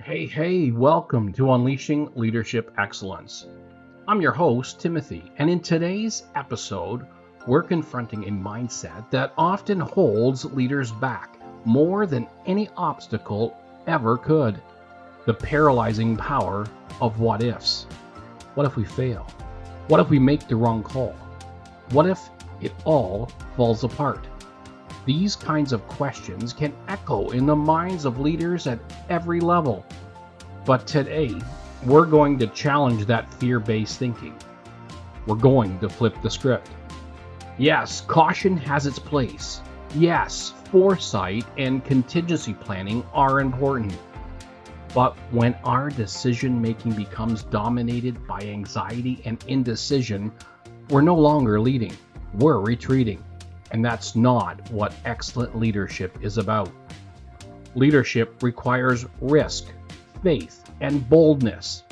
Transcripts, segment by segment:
Hey, welcome to Unleashing Leadership Excellence. I'm your host, Timothy, and in today's episode, we're confronting a mindset that often holds leaders back more than any obstacle ever could. The paralyzing power of what ifs. What if we fail? What if we make the wrong call? What if it all falls apart? These kinds of questions can echo in the minds of leaders at every level. But today, we're going to challenge that fear-based thinking. We're going to flip the script. Yes, caution has its place. Yes, foresight and contingency planning are important. But when our decision-making becomes dominated by anxiety and indecision, we're no longer leading, we're retreating. And that's not what excellent leadership is about. Leadership requires risk, faith, and boldness.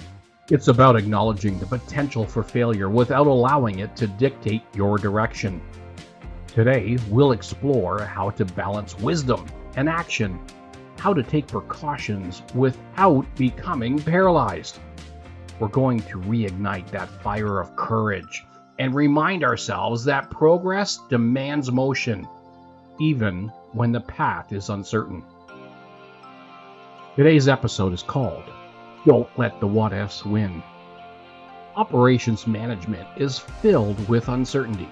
It's about acknowledging the potential for failure without allowing it to dictate your direction. Today, we'll explore how to balance wisdom and action, how to take precautions without becoming paralyzed. We're going to reignite that fire of courage and remind ourselves that progress demands motion, even when the path is uncertain. Today's episode is called Don't Let the What Ifs Win. Operations management is filled with uncertainty.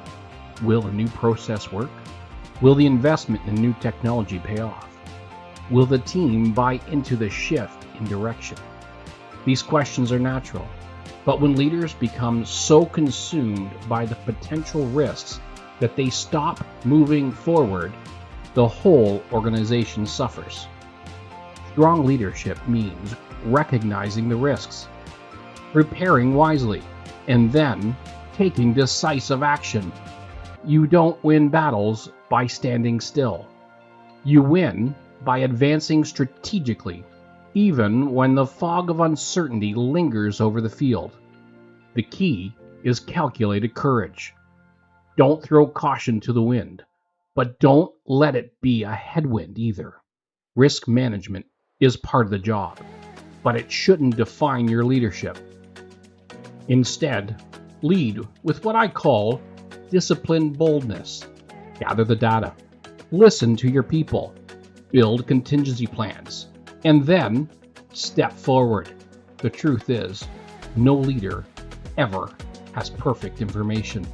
Will a new process work? Will the investment in new technology pay off? Will the team buy into the shift in direction? These questions are natural. But when leaders become so consumed by the potential risks that they stop moving forward, the whole organization suffers. Strong leadership means recognizing the risks, preparing wisely, and then taking decisive action. You don't win battles by standing still. You win by advancing strategically, even when the fog of uncertainty lingers over the field. The key is calculated courage. Don't throw caution to the wind, but don't let it be a headwind either. Risk management is part of the job, but it shouldn't define your leadership. Instead, lead with what I call disciplined boldness. Gather the data, listen to your people, build contingency plans, and then step forward. The truth is, no leader ever has perfect information.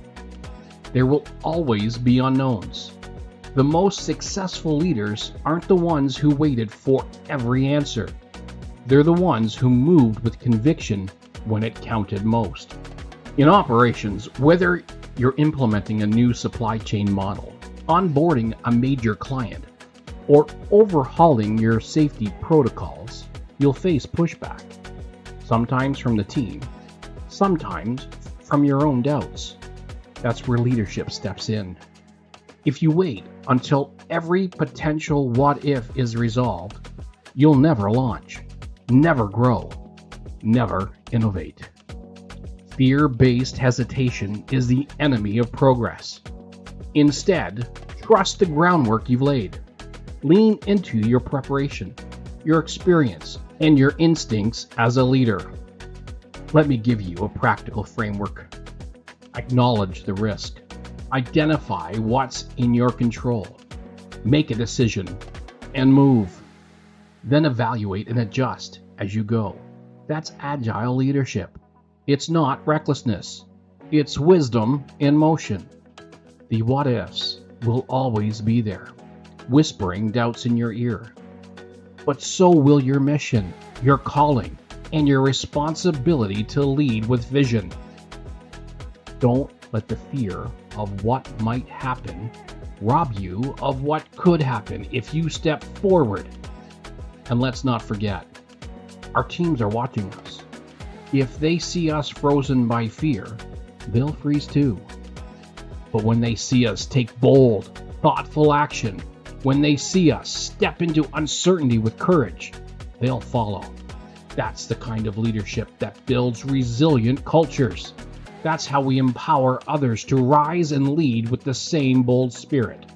There will always be unknowns. The most successful leaders aren't the ones who waited for every answer. They're the ones who moved with conviction when it counted most. In operations, whether you're implementing a new supply chain model, onboarding a major client, or overhauling your safety protocols, you'll face pushback, sometimes from the team, sometimes from your own doubts. That's where leadership steps in. If you wait until every potential what if is resolved, you'll never launch, never grow, never innovate. Fear-based hesitation is the enemy of progress. Instead, trust the groundwork you've laid. Lean into your preparation, your experience, and your instincts as a leader. Let me give you a practical framework. Acknowledge the risk. Identify what's in your control. Make a decision and move. Then evaluate and adjust as you go. That's agile leadership. It's not recklessness. It's wisdom in motion. The what ifs will always be there, whispering doubts in your ear. But so will your mission, your calling, and your responsibility to lead with vision. Don't let the fear of what might happen rob you of what could happen if you step forward. And let's not forget, our teams are watching us. If they see us frozen by fear, they'll freeze too. But when they see us take bold, thoughtful action, when they see us step into uncertainty with courage, they'll follow. That's the kind of leadership that builds resilient cultures. That's how we empower others to rise and lead with the same bold spirit.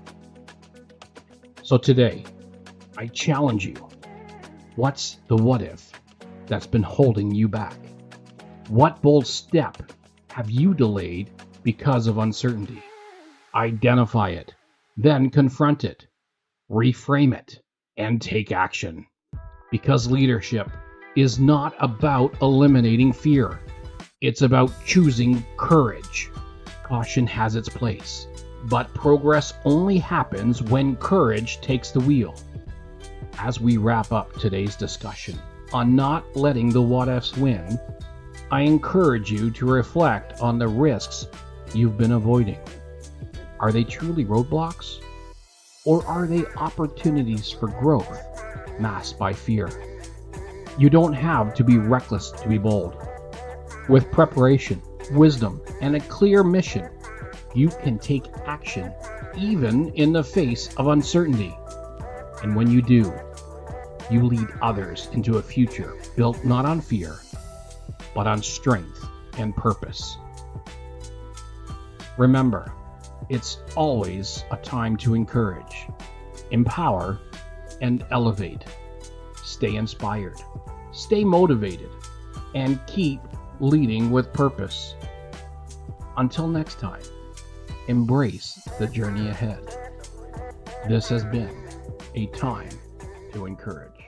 So today, I challenge you. What's the what if that's been holding you back? What bold step have you delayed because of uncertainty? Identify it, then confront it, reframe it, and take action. Because leadership is not about eliminating fear. It's about choosing courage. Caution has its place, but progress only happens when courage takes the wheel. As we wrap up today's discussion on not letting the what-ifs win, I encourage you to reflect on the risks you've been avoiding. Are they truly roadblocks? Or are they opportunities for growth masked by fear? You don't have to be reckless to be bold. With preparation, wisdom, and a clear mission, you can take action even in the face of uncertainty. And when you do, you lead others into a future built not on fear, but on strength and purpose. Remember, it's always a time to encourage, empower, and elevate. Stay inspired, stay motivated, and keep leading with purpose. Until next time, embrace the journey ahead. This has been a time to encourage.